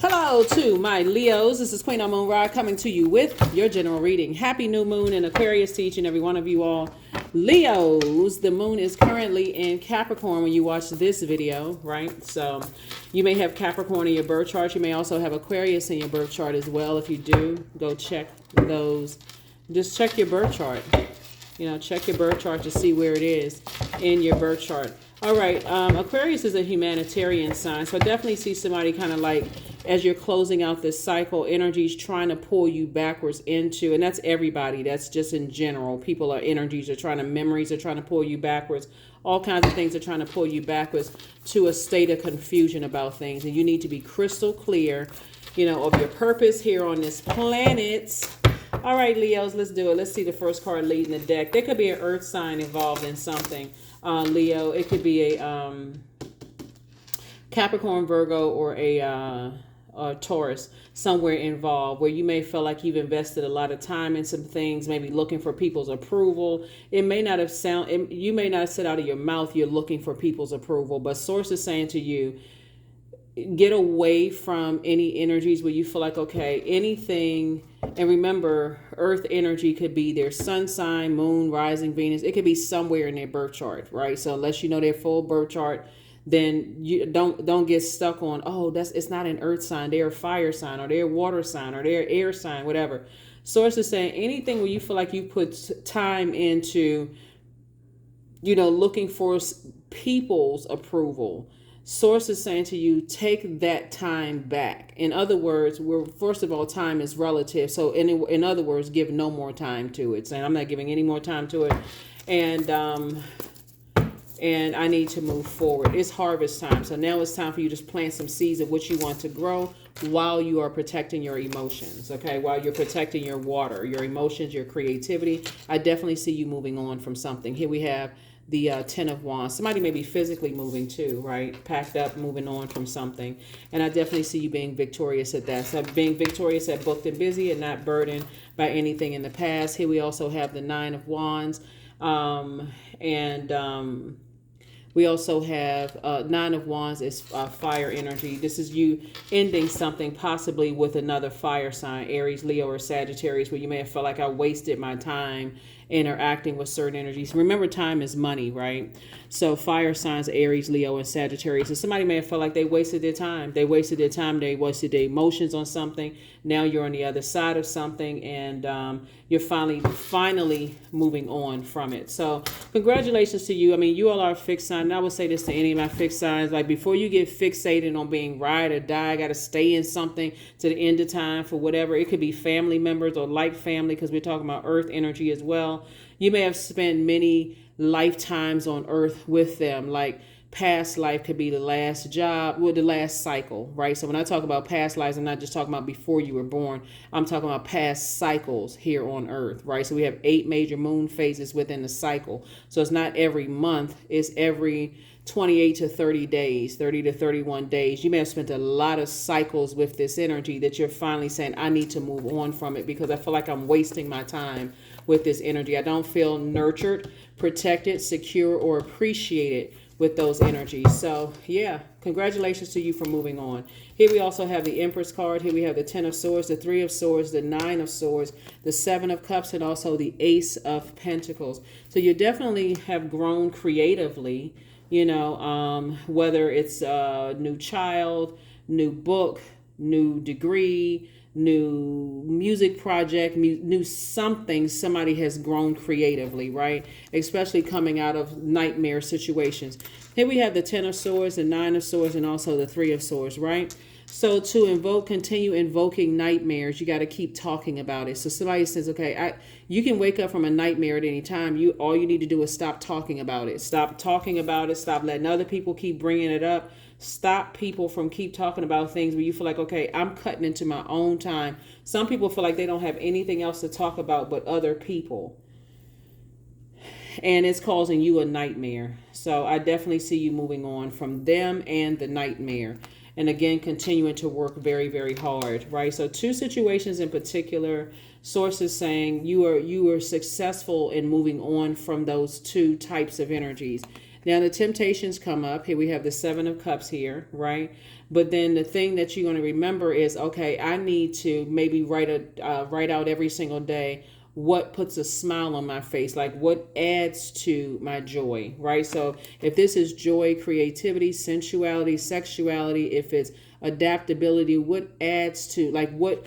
Hello to my Leos. This is Queen Amun Ra coming to you with your general reading. Happy new moon in Aquarius to each and every one of you all. Leos, the moon is currently in Capricorn when you watch this video, right? So you may have Capricorn in your birth chart. You may also have Aquarius in your birth chart as well. If you do, go check those. Just check your birth chart. Check your birth chart to see where it is in your birth chart. All right, Aquarius is a humanitarian sign, so I definitely see somebody kind of like, as you're closing out this cycle, energies trying to pull you backwards into, and that's everybody, that's just in general. People are energies are trying to, memories are trying to pull you backwards. All kinds of things are trying to pull you backwards to a state of confusion about things. And you need to be crystal clear, of your purpose here on this planet. All right, Leos, let's do it. Let's see the first card leading the deck. There could be an earth sign involved in something, Leo. It could be a Capricorn, Virgo, or a Taurus somewhere involved, where you may feel like you've invested a lot of time in some things, maybe looking for people's approval. It may not have you may not have said out of your mouth you're looking for people's approval, but source is saying to you, get away from any energies where you feel like, okay, anything. And remember, earth energy could be their sun sign, moon, rising, Venus. It could be somewhere in their birth chart, right? So unless you know their full birth chart, then you don't get stuck on, it's not an earth sign, they're a fire sign, or they're a water sign, or they're air sign, whatever. Source is saying anything where you feel like you put time into, looking for people's approval. Source is saying to you, take that time back. In other words, first of all, time is relative. So in other words, give no more time to it. Saying I'm not giving any more time to it. And I need to move forward. It's harvest time. So now it's time for you to plant some seeds of what you want to grow while you are protecting your emotions, okay? While you're protecting your water, your emotions, your creativity. I definitely see you moving on from something. Here we have the Ten of Wands. Somebody may be physically moving too, right? Packed up, moving on from something. And I definitely see you being victorious at that. So being victorious at booked and busy and not burdened by anything in the past. Here we also have the Nine of Wands. We also have Nine of Wands is fire energy. This is you ending something possibly with another fire sign, Aries, Leo, or Sagittarius, where you may have felt like I wasted my time interacting with certain energies. Remember, time is money, right? So fire signs, Aries, Leo, and Sagittarius. So somebody may have felt like they wasted their time. They wasted their time. They wasted their emotions on something. Now you're on the other side of something, and you're finally moving on from it. So congratulations to you. I mean, you all are a fixed sign. And I would say this to any of my fixed signs. Like, before you get fixated on being ride or die, got to stay in something to the end of time for whatever. It could be family members or like family, because we're talking about earth energy as well. You may have spent many lifetimes on earth with them. Like, past life could be the last job, the last cycle, right? So when I talk about past lives, I'm not just talking about before you were born. I'm talking about past cycles here on earth, right? So we have 8 major moon phases within the cycle. So it's not every month, it's every 28 to 30 days, 30 to 31 days. You may have spent a lot of cycles with this energy that you're finally saying, I need to move on from it because I feel like I'm wasting my time with this energy. I don't feel nurtured, protected, secure, or appreciated with those energies. So yeah, congratulations to you for moving on. Here we also have the Empress card. Here we have the Ten of Swords, the Three of Swords, the Nine of Swords, the Seven of Cups, and also the Ace of Pentacles. So you definitely have grown creatively, whether it's a new child, new book, new degree, new music project, new something. Somebody has grown creatively, right? Especially coming out of nightmare situations. Here we have the Ten of Swords, the Nine of Swords, and also the Three of Swords, right? So to continue invoking nightmares, you got to keep talking about it. So somebody says, okay, you can wake up from a nightmare at any time. All you need to do is stop talking about it. Stop talking about it. Stop letting other people keep bringing it up. Stop people from keep talking about things where you feel like, okay, I'm cutting into my own time. Some people feel like they don't have anything else to talk about but other people. And it's causing you a nightmare. So I definitely see you moving on from them and the nightmare. And again, continuing to work very, very hard, right? So 2 situations in particular, sources saying you are successful in moving on from those 2 types of energies. Now the temptations come up. Here we have the Seven of Cups here, right? But then the thing that you're going to remember is, okay, I need to maybe write out every single day what puts a smile on my face, like what adds to my joy, right? So if this is joy, creativity, sensuality, sexuality, if it's adaptability, what adds to, like what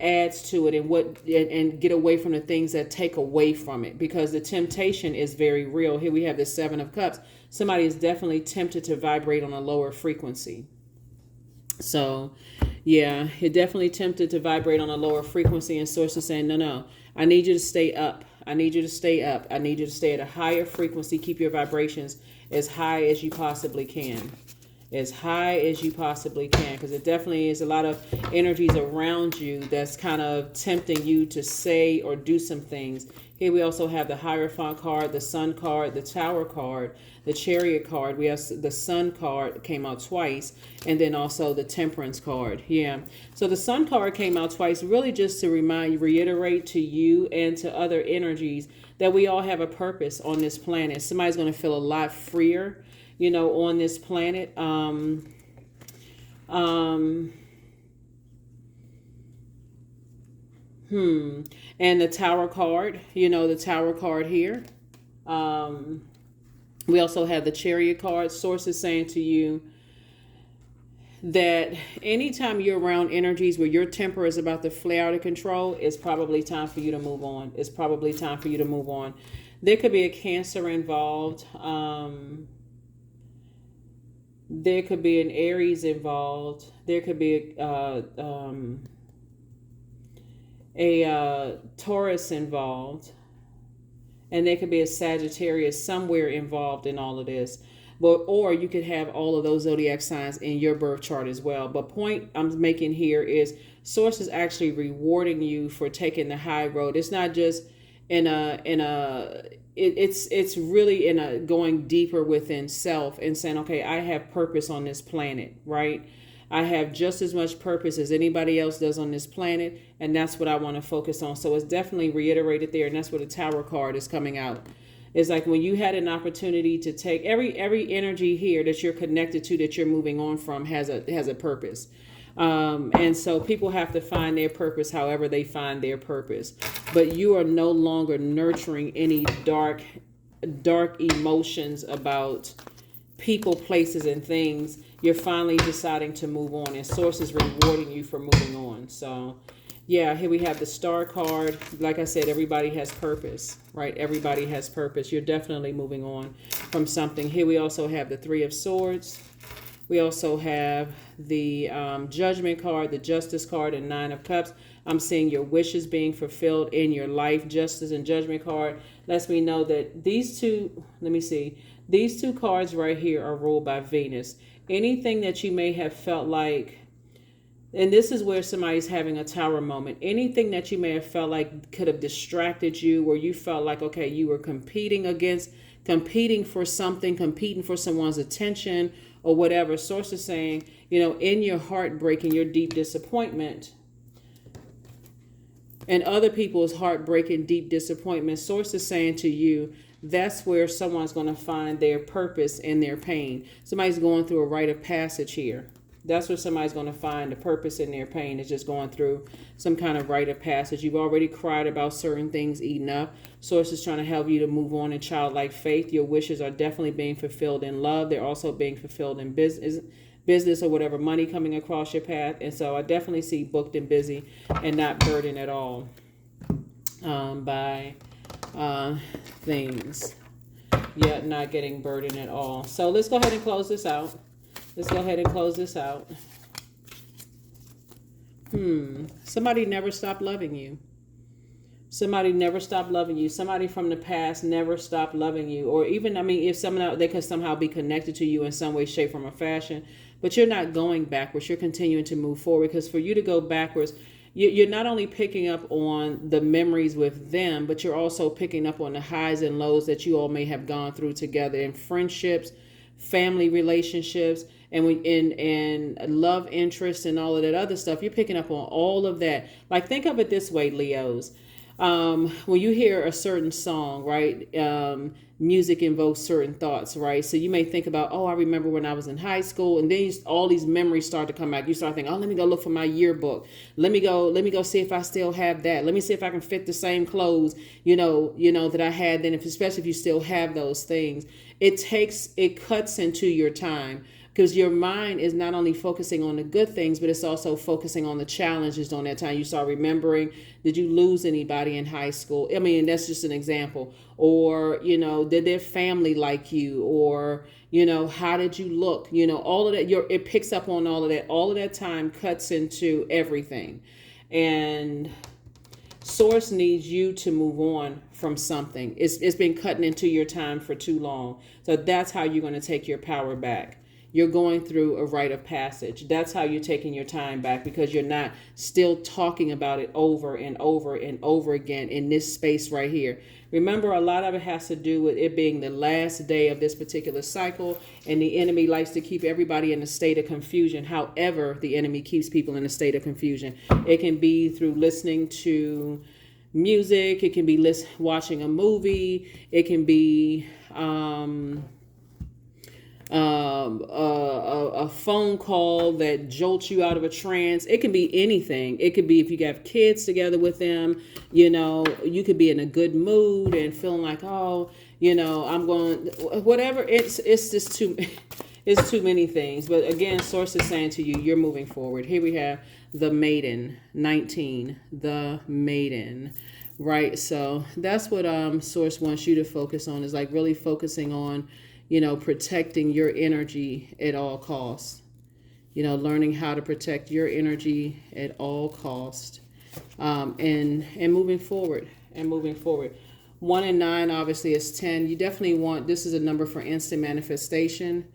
adds to it, and get away from the things that take away from it, because the temptation is very real. Here we have the Seven of Cups. Somebody is definitely tempted to vibrate on a lower frequency. So yeah, you're definitely tempted to vibrate on a lower frequency, and source is saying, no, I need you to stay up. I need you to stay up. I need you to stay at a higher frequency. Keep your vibrations as high as you possibly can. As high as you possibly can, because it definitely is a lot of energies around you that's kind of tempting you to say or do some things. Here we also have the Hierophant card, the Sun card, the Tower card, the Chariot card. We have the Sun card came out twice, and then also the Temperance card. Yeah. So the Sun card came out twice, really just to reiterate to you and to other energies that we all have a purpose on this planet. Somebody's going to feel a lot freer, on this planet. And the Tower card, the Tower card here. We also have the Chariot card. Source is saying to you that anytime you're around energies where your temper is about to flare out of control, it's probably time for you to move on. It's probably time for you to move on. There could be a Cancer involved. There could be an Aries involved. There could be a Taurus involved. And there could be a Sagittarius somewhere involved in all of this. Or you could have all of those zodiac signs in your birth chart as well. But point I'm making here is source is actually rewarding you for taking the high road. It's not just it's really in a going deeper within self and saying, okay, I have purpose on this planet, right? I have just as much purpose as anybody else does on this planet, and that's what I want to focus on. So it's definitely reiterated there, and that's where the Tower card is coming out. It's like when you had an opportunity to take every energy here that you're connected to, that you're moving on from, has a purpose. And so people have to find their purpose however they find their purpose. But you are no longer nurturing any dark emotions about people, places, and things. You're finally deciding to move on, and source is rewarding you for moving on. So yeah, here we have the Star card. Like I said, everybody has purpose, right? Everybody has purpose. You're definitely moving on from something. Here we also have the Three of Swords. We also have the Judgment card, the Justice card, and Nine of Cups. I'm seeing your wishes being fulfilled in your life. Justice and Judgment card lets me know that these two, these two cards right here are ruled by Venus. Anything that you may have felt like, and this is where somebody's having a Tower moment, anything that you may have felt like could have distracted you, where you felt like, okay, you were competing for something, competing for someone's attention or whatever. Source is saying, in your heartbreak and your deep disappointment and other people's heartbreak and deep disappointment, source is saying to you, that's where someone's going to find their purpose in their pain. Somebody's going through a rite of passage here. That's where somebody's going to find the purpose in their pain, is just going through some kind of rite of passage. You've already cried about certain things enough. Source is trying to help you to move on in childlike faith. Your wishes are definitely being fulfilled in love. They're also being fulfilled in business or whatever, money coming across your path. And so I definitely see booked and busy and not burdened at all by things. Yet not getting burdened at all. So let's go ahead and close this out. Somebody never stopped loving you. Somebody never stopped loving you. Somebody from the past never stopped loving you. Or even, if somehow they could somehow be connected to you in some way, shape, form, or fashion. But you're not going backwards. You're continuing to move forward. Because for you to go backwards, you're not only picking up on the memories with them, but you're also picking up on the highs and lows that you all may have gone through together in friendships, family relationships, and in love interest and all of that other stuff. You're picking up on all of that. Like, think of it this way, Leos. When you hear a certain song, right? Music invokes certain thoughts, right? So you may think about, oh, I remember when I was in high school, and then all these memories start to come back. You start thinking, oh, let me go look for my yearbook. Let me go see if I still have that. Let me see if I can fit the same clothes, that I had then. Especially if you still have those things, it cuts into your time, because your mind is not only focusing on the good things, but it's also focusing on the challenges during that time. You start remembering, did you lose anybody in high school? I mean, that's just an example. Or, did their family like you? Or, how did you look? All of that, it picks up on all of that. All of that time cuts into everything. And Source needs you to move on from something. It's been cutting into your time for too long. So that's how you're going to take your power back. You're going through a rite of passage. That's how you're taking your time back, because you're not still talking about it over and over and over again in this space right here. Remember, a lot of it has to do with it being the last day of this particular cycle, and the enemy likes to keep everybody in a state of confusion. However, the enemy keeps people in a state of confusion. It can be through listening to music. It can be watching a movie. It can be a phone call that jolts you out of a trance. It can be anything. It could be if you have kids together with them, you could be in a good mood and feeling like, oh, I'm going, whatever. It's just too, it's too many things. But again, Source is saying to you, you're moving forward. Here we have the Maiden, 19, the Maiden. Right. So that's what Source wants you to focus on, is like really focusing on protecting your energy at all costs. Learning how to protect your energy at all costs, and moving forward. 1 and 9 obviously is 10. You definitely want, this is a number for instant manifestation.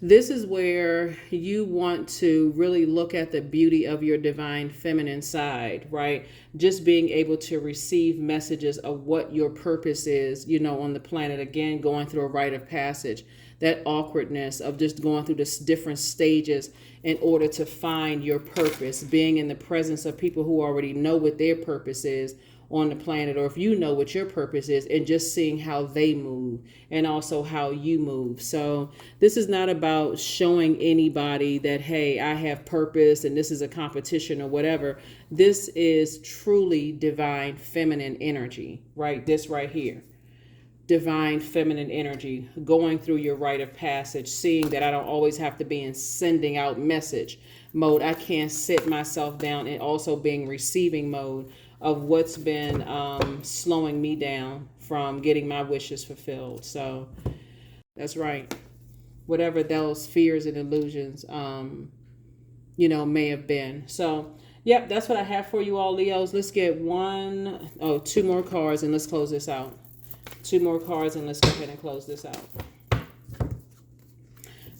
This is where you want to really look at the beauty of your divine feminine side, right? Just being able to receive messages of what your purpose is, on the planet. Again, going through a rite of passage, that awkwardness of just going through this different stages in order to find your purpose, being in the presence of people who already know what their purpose is on the planet, or if you know what your purpose is, and just seeing how they move and also how you move. So this is not about showing anybody that, hey, I have purpose and this is a competition or whatever. This is truly divine feminine energy, right? This right here. Divine feminine energy, going through your rite of passage, seeing that I don't always have to be in sending out message mode. I can sit myself down and also being receiving mode of what's been slowing me down from getting my wishes fulfilled. So that's right. Whatever those fears and illusions, may have been. So, yep, that's what I have for you all, Leos. Let's get two more cards and let's close this out. 2 more cards and let's go ahead and close this out.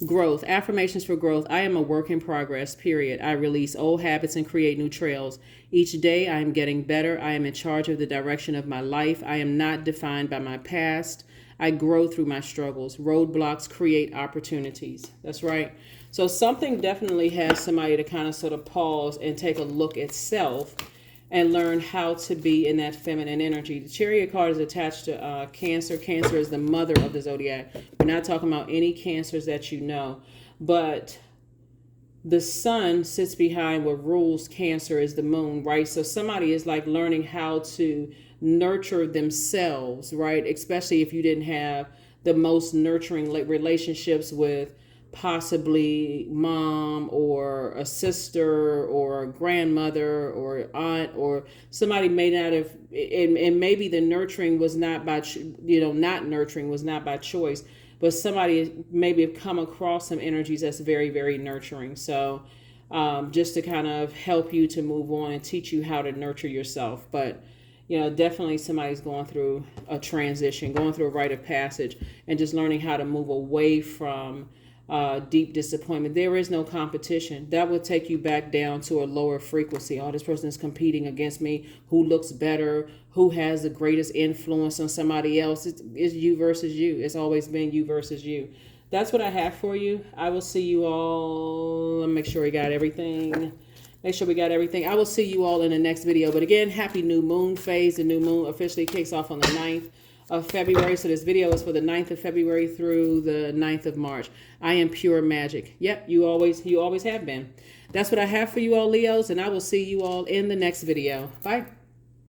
Growth. Affirmations for growth. I am a work in progress, period. I release old habits and create new trails. Each day I am getting better. I am in charge of the direction of my life. I am not defined by my past. I grow through my struggles. Roadblocks create opportunities. That's right. So something definitely has somebody to kind of sort of pause and take a look at self and learn how to be in that feminine energy. The Chariot card is attached to Cancer. Cancer is the mother of the Zodiac. We're not talking about any Cancers that you know, but the sun sits behind what rules Cancer is the moon, right? So somebody is like learning how to nurture themselves, right? Especially if you didn't have the most nurturing relationships with possibly mom or a sister or a grandmother or aunt, or somebody may not have, and maybe the nurturing was not by, not nurturing was not by choice, but somebody maybe have come across some energies that's very, very nurturing. So just to kind of help you to move on and teach you how to nurture yourself. But definitely somebody's going through a transition, going through a rite of passage, and just learning how to move away from deep disappointment. There is no competition. That would take you back down to a lower frequency. Oh, this person is competing against me. Who looks better? Who has the greatest influence on somebody else? It's you versus you. It's always been you versus you. That's what I have for you. I will see you all. Let me make sure we got everything Make sure we got everything. I will see you all in the next video. But again, happy new moon phase. The new moon officially kicks off on the 9th of February. So this video is for the 9th of February through the 9th of March. I am pure magic. Yep, you always have been. That's what I have for you all, Leos, and I will see you all in the next video. Bye.